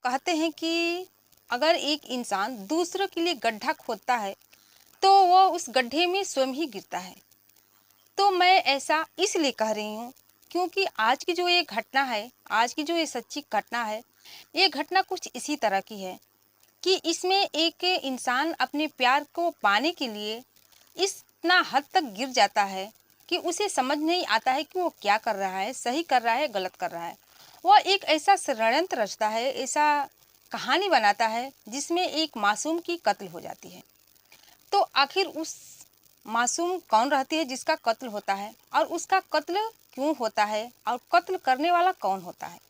कहते हैं कि अगर एक इंसान दूसरों के लिए गड्ढा खोदता है तो वो उस गड्ढे में स्वयं ही गिरता है। तो मैं ऐसा इसलिए कह रही हूँ क्योंकि आज की जो ये घटना है, आज की जो ये सच्ची घटना है, ये घटना कुछ इसी तरह की है कि इसमें एक इंसान अपने प्यार को पाने के लिए इतना हद तक गिर जाता है कि उसे समझ नहीं आता है कि वो क्या कर रहा है, सही कर रहा है, गलत कर रहा है। वह एक ऐसा षड्यंत्र रचता है, ऐसा कहानी बनाता है जिसमें एक मासूम की कत्ल हो जाती है। तो आखिर उस मासूम कौन रहती है जिसका कत्ल होता है, और उसका कत्ल क्यों होता है, और कत्ल करने वाला कौन होता है?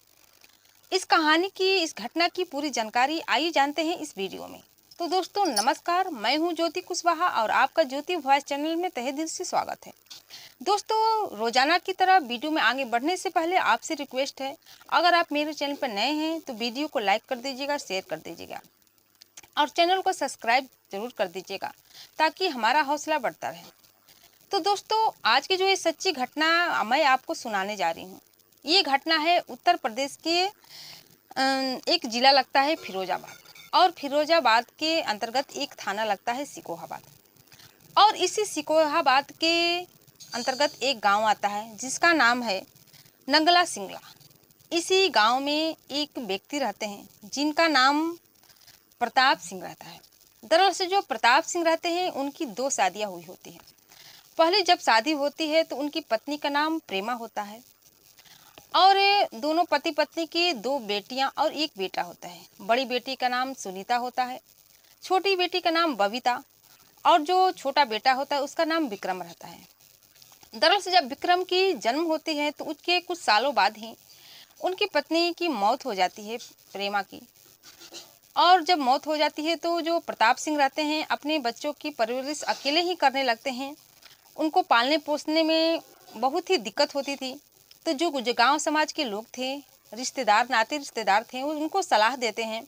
इस कहानी की, इस घटना की पूरी जानकारी आइए जानते हैं इस वीडियो में। तो दोस्तों नमस्कार, मैं हूं ज्योति कुशवाहा और आपका ज्योति वॉइस चैनल में तहे दिल से स्वागत है। दोस्तों रोजाना की तरह वीडियो में आगे बढ़ने से पहले आपसे रिक्वेस्ट है, अगर आप मेरे चैनल पर नए हैं तो वीडियो को लाइक कर दीजिएगा, शेयर कर दीजिएगा और चैनल को सब्सक्राइब जरूर कर दीजिएगा ताकि हमारा हौसला बढ़ता रहे। तो दोस्तों आज की जो ये सच्ची घटना मैं आपको सुनाने जा रही हूँ, ये घटना है उत्तर प्रदेश के एक जिला लगता है फिरोजाबाद, और फिरोजाबाद के अंतर्गत एक थाना लगता है सिकोहाबाद, और इसी सिकोहाबाद के अंतर्गत एक गांव आता है जिसका नाम है नंगला सिंगला। इसी गांव में एक व्यक्ति रहते हैं जिनका नाम प्रताप सिंह रहता है। दरअसल जो प्रताप सिंह रहते हैं उनकी दो शादियां हुई होती हैं। पहले जब शादी होती है तो उनकी पत्नी का नाम प्रेमा होता है, और दोनों पति पत्नी की दो बेटियां और एक बेटा होता है। बड़ी बेटी का नाम सुनीता होता है, छोटी बेटी का नाम बबीता, और जो छोटा बेटा होता है उसका नाम विक्रम रहता है। दरअसल जब विक्रम की जन्म होती है तो उसके कुछ सालों बाद ही उनकी पत्नी की मौत हो जाती है, प्रेमा की। और जब मौत हो जाती है तो जो प्रताप सिंह रहते हैं अपने बच्चों की परवरिश अकेले ही करने लगते हैं। उनको पालने पोसने में बहुत ही दिक्कत होती थी। तो जो गांव समाज के लोग थे, रिश्तेदार, नाते रिश्तेदार थे, वो उनको सलाह देते हैं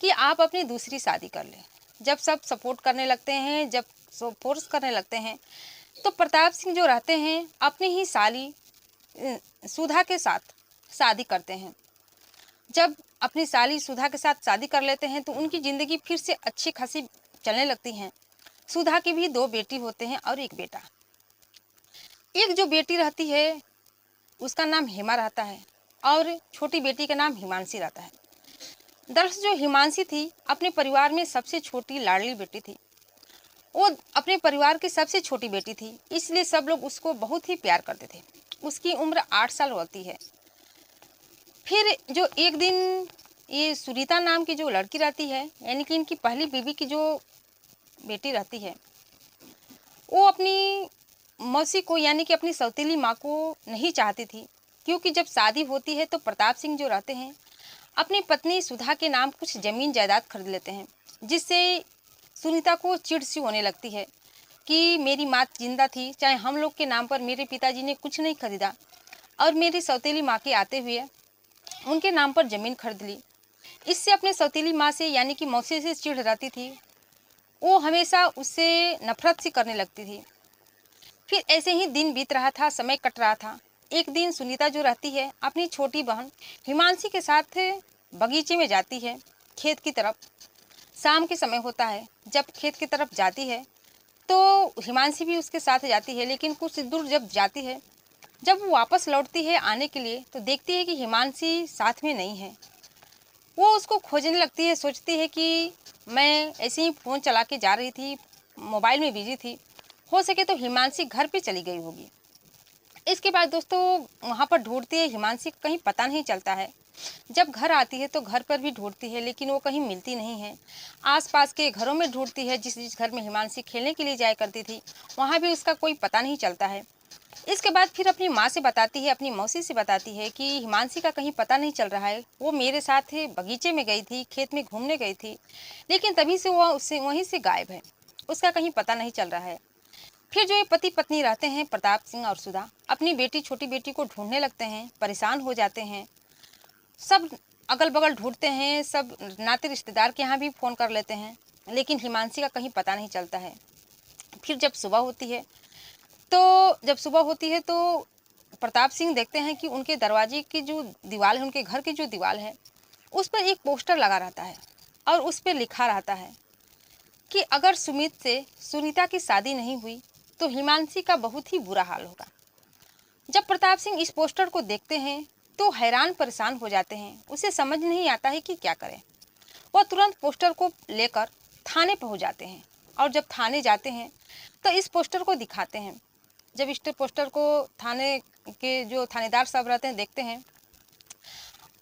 कि आप अपनी दूसरी शादी कर लें। जब सब सपोर्ट करने लगते हैं, जब फोर्स करने लगते हैं, तो प्रताप सिंह जो रहते हैं अपनी ही साली सुधा के साथ शादी करते हैं। जब अपनी साली सुधा के साथ शादी कर लेते हैं तो उनकी ज़िंदगी फिर से अच्छी खासी चलने लगती हैं। सुधा की भी दो बेटी होते हैं और एक बेटा। एक जो बेटी रहती है उसका नाम हेमा रहता है, और छोटी बेटी का नाम हिमांशी रहता है। दरअसल जो हिमांशी थी अपने परिवार में सबसे छोटी लाडली बेटी थी। वो अपने परिवार की सबसे छोटी बेटी थी, इसलिए सब लोग उसको बहुत ही प्यार करते थे। उसकी उम्र 8 साल होती है। फिर जो एक दिन ये सुनीता नाम की जो लड़की रहती है, यानी कि इनकी पहली बीवी की जो बेटी रहती है, वो अपनी मौसी को, यानी कि अपनी सौतेली माँ को नहीं चाहती थी। क्योंकि जब शादी होती है तो प्रताप सिंह जो रहते हैं अपनी पत्नी सुधा के नाम कुछ ज़मीन जायदाद खरीद लेते हैं, जिससे सुनीता को चिढ़ सी होने लगती है कि मेरी माँ जिंदा थी, चाहे हम लोग के नाम पर मेरे पिताजी ने कुछ नहीं खरीदा, और मेरी सौतेली माँ के आते हुए उनके नाम पर ज़मीन खरीद ली। इससे अपने सौतेली माँ से, यानी कि मौसी से चिढ़ रहती थी। वो हमेशा उससे नफरत सी करने लगती थी। फिर ऐसे ही दिन बीत रहा था, समय कट रहा था। एक दिन सुनीता जो रहती है अपनी छोटी बहन हिमांशी के साथ बगीचे में जाती है, खेत की तरफ। शाम के समय होता है। जब खेत की तरफ जाती है तो हिमांशी भी उसके साथ जाती है, लेकिन कुछ दूर जब जाती है, जब वो वापस लौटती है आने के लिए, तो देखती है कि हिमांशी साथ में नहीं है। वो उसको खोजने लगती है, सोचती है कि मैं ऐसे ही फ़ोन चला के जा रही थी, मोबाइल में बिजी थी, हो सके तो हिमांशी घर पे चली गई होगी। इसके बाद दोस्तों वहाँ पर ढूंढती है, हिमांशी का कहीं पता नहीं चलता है। जब घर आती है तो घर पर भी ढूंढती है, लेकिन वो कहीं मिलती नहीं है। आसपास के घरों में ढूंढती है, जिस जिस घर में हिमांशी खेलने के लिए जाया करती थी वहाँ भी उसका कोई पता नहीं चलता है। इसके बाद फिर अपनी माँ से बताती है, अपनी मौसी से बताती है कि हिमांशी का कहीं पता नहीं चल रहा है। वो मेरे साथ बगीचे में गई थी, खेत में घूमने गई थी, लेकिन तभी से वो उससे वहीं से गायब है, उसका कहीं पता नहीं चल रहा है। फिर जो ये पति पत्नी रहते हैं प्रताप सिंह और सुधा, अपनी बेटी, छोटी बेटी को ढूंढने लगते हैं, परेशान हो जाते हैं। सब अगल बगल ढूंढते हैं, सब नाते रिश्तेदार के यहाँ भी फ़ोन कर लेते हैं, लेकिन हिमांशी का कहीं पता नहीं चलता है। फिर जब सुबह होती है तो प्रताप सिंह देखते हैं कि उनके दरवाजे की जो दीवार है, उनके घर की जो दीवार है, उस पर एक पोस्टर लगा रहता है और उस पर लिखा रहता है कि अगर सुमित से सुनीता की शादी नहीं हुई तो हिमांशी का बहुत ही बुरा हाल होगा। जब प्रताप सिंह इस पोस्टर को देखते हैं तो हैरान परेशान हो जाते हैं। उसे समझ नहीं आता है कि क्या करें। वह तुरंत पोस्टर को लेकर थाने पहुंच जाते हैं और जब थाने जाते हैं तो इस पोस्टर को दिखाते हैं। जब इस पोस्टर को थाने के जो थानेदार साहब रहते हैं देखते हैं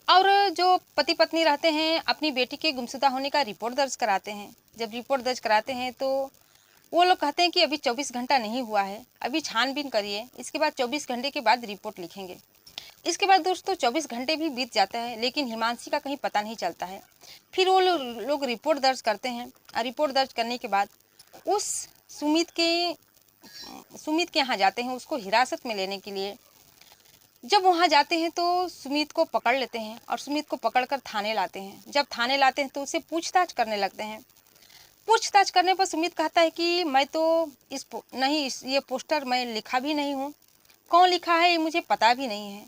और जो पति पत्नी रहते हैं अपनी बेटी के गुमशुदा होने का रिपोर्ट दर्ज कराते हैं। जब रिपोर्ट दर्ज कराते हैं तो वो लोग कहते हैं कि अभी 24 घंटा नहीं हुआ है, अभी छानबीन करिए, इसके बाद 24 घंटे के बाद रिपोर्ट लिखेंगे। इसके बाद दोस्तों 24 घंटे भी बीत जाता है लेकिन हिमांशी का कहीं पता नहीं चलता है। फिर वो लोग रिपोर्ट दर्ज करते हैं और रिपोर्ट दर्ज करने के बाद उस सुमित के यहाँ जाते हैं उसको हिरासत में लेने के लिए। जब वहाँ जाते हैं तो सुमित को पकड़ लेते हैं और सुमित को पकड़कर थाने लाते हैं। जब थाने लाते हैं तो उसे पूछताछ करने लगते हैं। पूछताछ करने पर सुमित कहता है कि मैं तो ये पोस्टर मैं लिखा भी नहीं हूँ, कौन लिखा है ये मुझे पता भी नहीं है।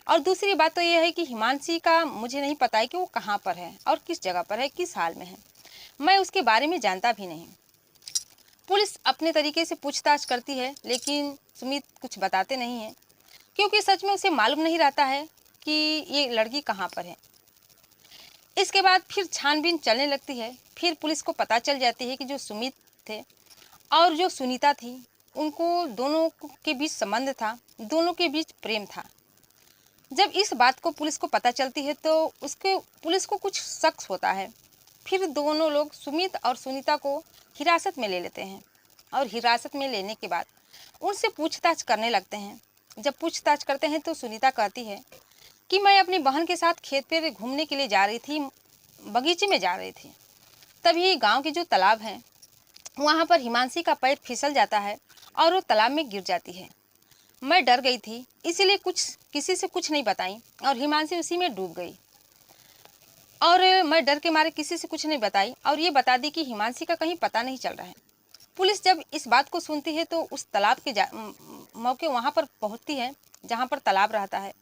और दूसरी बात तो ये है कि हिमांशी का मुझे नहीं पता है कि वो कहाँ पर है और किस जगह पर है, किस हाल में है, मैं उसके बारे में जानता भी नहीं। पुलिस अपने तरीके से पूछताछ करती है लेकिन सुमित कुछ बताते नहीं है क्योंकि सच में उसे मालूम नहीं रहता है कि ये लड़की कहाँ पर है। इसके बाद फिर छानबीन चलने लगती है। फिर पुलिस को पता चल जाती है कि जो सुमित थे और जो सुनीता थी उनको दोनों के बीच संबंध था, दोनों के बीच प्रेम था। जब इस बात को पुलिस को पता चलती है तो पुलिस को कुछ शक होता है। फिर दोनों लोग सुमित और सुनीता को हिरासत में ले लेते हैं और हिरासत में लेने के बाद उनसे पूछताछ करने लगते हैं। जब पूछताछ करते हैं तो सुनीता कहती है कि मैं अपनी बहन के साथ खेत पे घूमने के लिए जा रही थी, बगीचे में जा रही थी। तभी गांव के जो तालाब हैं वहाँ पर हिमांशी का पैर फिसल जाता है और वो तालाब में गिर जाती है। मैं डर गई थी इसीलिए किसी से कुछ नहीं बताई और हिमांशी उसी में डूब गई और मैं डर के मारे किसी से कुछ नहीं बताई और ये बता दी कि हिमांशी का कहीं पता नहीं चल रहा है। पुलिस जब इस बात को सुनती है तो उस तालाब के मौके वहाँ पर पहुँचती है जहाँ पर तालाब रहता है।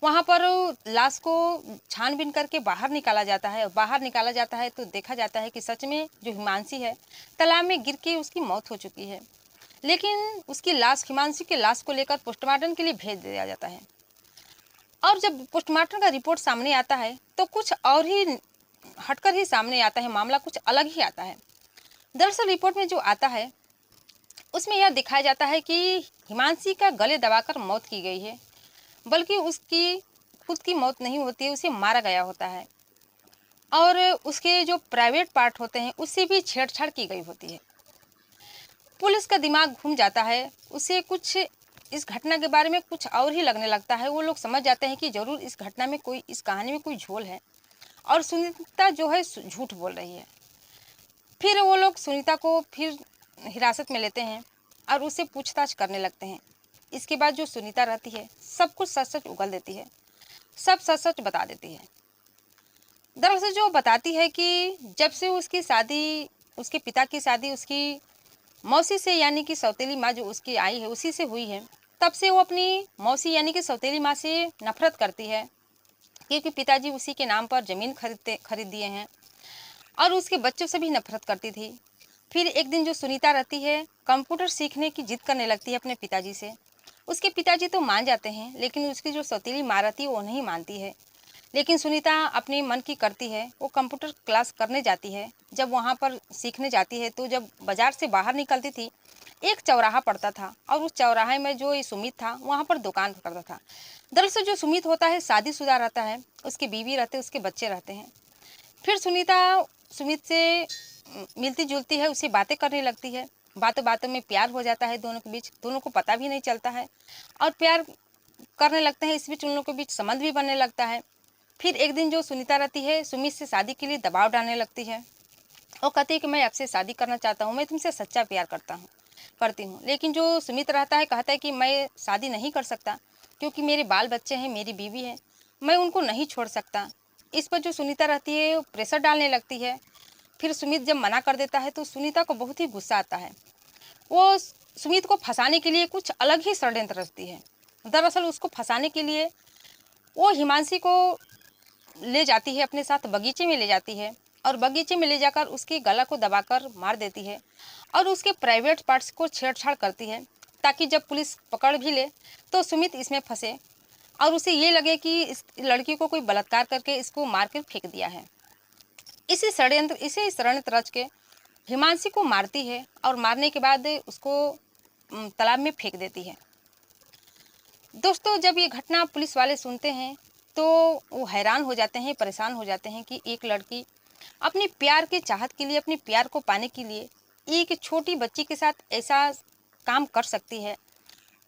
वहाँ पर लाश को छानबीन करके बाहर निकाला जाता है। बाहर निकाला जाता है तो देखा जाता है कि सच में जो हिमांशी है तालाब में गिर के उसकी मौत हो चुकी है। लेकिन उसकी लाश, हिमांशी की लाश को लेकर पोस्टमार्टम के लिए भेज दिया जाता है और जब पोस्टमार्टम का रिपोर्ट सामने आता है तो कुछ और ही हटकर ही सामने आता है, मामला कुछ अलग ही आता है। दरअसल रिपोर्ट में जो आता है उसमें यह दिखाया जाता है कि हिमांशी का गले दबाकर मौत की गई है, बल्कि उसकी खुद की मौत नहीं होती है, उसे मारा गया होता है और उसके जो प्राइवेट पार्ट होते हैं उससे भी छेड़छाड़ की गई होती है। पुलिस का दिमाग घूम जाता है, उसे कुछ इस घटना के बारे में कुछ और ही लगने लगता है। वो लोग समझ जाते हैं कि जरूर इस घटना में कोई, इस कहानी में कोई झोल है और सुनीता जो है झूठ बोल रही है। फिर वो लोग सुनीता को फिर हिरासत में लेते हैं और उससे पूछताछ करने लगते हैं। इसके बाद जो सुनीता रहती है सब कुछ सच सच उगल देती है, सब सच सच बता देती है। दरअसल जो बताती है कि जब से उसकी शादी, उसके पिता की शादी उसकी मौसी से यानी कि सौतेली माँ जो उसकी आई है उसी से हुई है, तब से वो अपनी मौसी यानी कि सौतेली माँ से नफरत करती है क्योंकि पिताजी उसी के नाम पर ज़मीन खरीद दिए हैं और उसके बच्चों से भी नफरत करती थी। फिर एक दिन जो सुनीता रहती है कंप्यूटर सीखने की जिद करने लगती है अपने पिताजी से। उसके पिताजी तो मान जाते हैं लेकिन उसकी जो सौतेली माँ रहती है वो नहीं मानती है। लेकिन सुनीता अपने मन की करती है, वो कंप्यूटर क्लास करने जाती है। जब वहाँ पर सीखने जाती है तो जब बाज़ार से बाहर निकलती थी एक चौराहा पड़ता था और उस चौराहे में जो ये सुमित था वहाँ पर दुकान करता था। दरअसल जो सुमित होता है शादीशुदा रहता है, उसकी बीवी रहते, उसके बच्चे रहते हैं। फिर सुनीता सुमित से मिलती जुलती है, उससे बातें करने लगती है। बातों बातों में प्यार हो जाता है दोनों के बीच, दोनों को पता भी नहीं चलता है और प्यार करने लगते हैं। इस बीच उन लोगों के बीच संबंध भी बनने लगता है। फिर एक दिन जो सुनीता रहती है सुमित से शादी के लिए दबाव डालने लगती है। वो कहती है कि मैं आपसे शादी करना चाहता हूँ, मैं तुमसे सच्चा प्यार करती हूँ। लेकिन जो सुमित रहता है कहता है कि मैं शादी नहीं कर सकता क्योंकि मेरे बाल बच्चे हैं, मेरी बीवी है, मैं उनको नहीं छोड़ सकता। इस पर जो सुनीता रहती है वो प्रेशर डालने लगती है। फिर सुमित जब मना कर देता है तो सुनीता को बहुत ही गुस्सा आता है। वो सुमित को फंसाने के लिए कुछ अलग ही षड्यंत्र रचती है। दरअसल उसको फंसाने के लिए वो हिमांशी को ले जाती है, अपने साथ बगीचे में ले जाती है और बगीचे में ले जाकर उसके गला को दबाकर मार देती है और उसके प्राइवेट पार्ट्स को छेड़छाड़ करती है, ताकि जब पुलिस पकड़ भी ले तो सुमित इसमें फंसे और उसे ये लगे कि इस लड़की को कोई बलात्कार करके इसको मार कर फेंक दिया है। इसे षड्यंत्र रच के हिमांशी को मारती है और मारने के बाद उसको तालाब में फेंक देती है। दोस्तों, जब ये घटना पुलिस वाले सुनते हैं तो वो हैरान हो जाते हैं, परेशान हो जाते हैं कि एक लड़की अपने प्यार के चाहत के लिए, अपने प्यार को पाने के लिए एक छोटी बच्ची के साथ ऐसा काम कर सकती है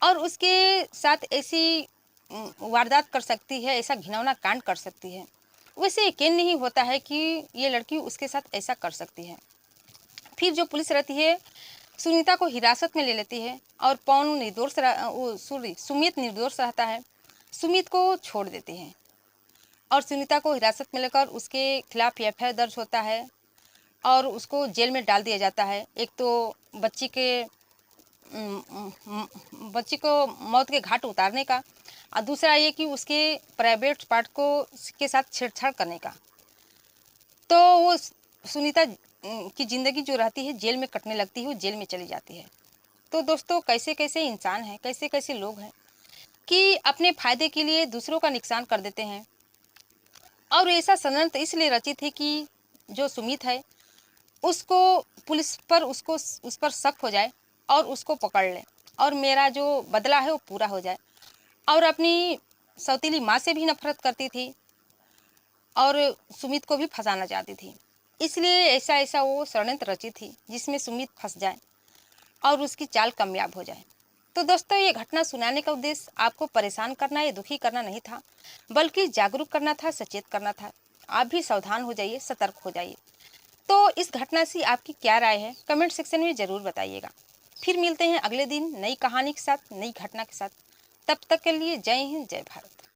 और उसके साथ ऐसी वारदात कर सकती है, ऐसा घिनौना कांड कर सकती है। वैसे यकीन नहीं होता है कि ये लड़की उसके साथ ऐसा कर सकती है। फिर जो पुलिस रहती है सुनीता को हिरासत में ले लेती है और सुमित निर्दोष रहता है। सुमित को छोड़ देते हैं और सुनीता को हिरासत में लेकर उसके खिलाफ एफआईआर दर्ज होता है और उसको जेल में डाल दिया जाता है। एक तो बच्ची को मौत के घाट उतारने का और दूसरा ये कि उसके प्राइवेट पार्ट को के साथ छेड़छाड़ करने का। तो वो सुनीता की ज़िंदगी जो रहती है जेल में कटने लगती है, वो जेल में चली जाती है। तो दोस्तों, कैसे कैसे इंसान हैं, कैसे कैसे लोग हैं कि अपने फ़ायदे के लिए दूसरों का नुकसान कर देते हैं। और ऐसा षड्यंत्र इसलिए रचित है कि जो सुमित है उसको पुलिस पर उस पर शक हो जाए और उसको पकड़ ले और मेरा जो बदला है वो पूरा हो जाए। और अपनी सौतीली माँ से भी नफरत करती थी और सुमित को भी फंसाना चाहती थी। इसलिए ऐसा वो षड्यंत्र रची थी जिसमें सुमित फंस जाए और उसकी चाल कामयाब हो जाए। तो दोस्तों, ये घटना सुनाने का उद्देश्य आपको परेशान करना या दुखी करना नहीं था, बल्कि जागरूक करना था, सचेत करना था। आप भी सावधान हो जाइए, सतर्क हो जाइए। तो इस घटना से आपकी क्या राय है, कमेंट सेक्शन में ज़रूर बताइएगा। फिर मिलते हैं अगले दिन नई कहानी के साथ, नई घटना के साथ। तब तक के लिए जय हिंद, जय भारत।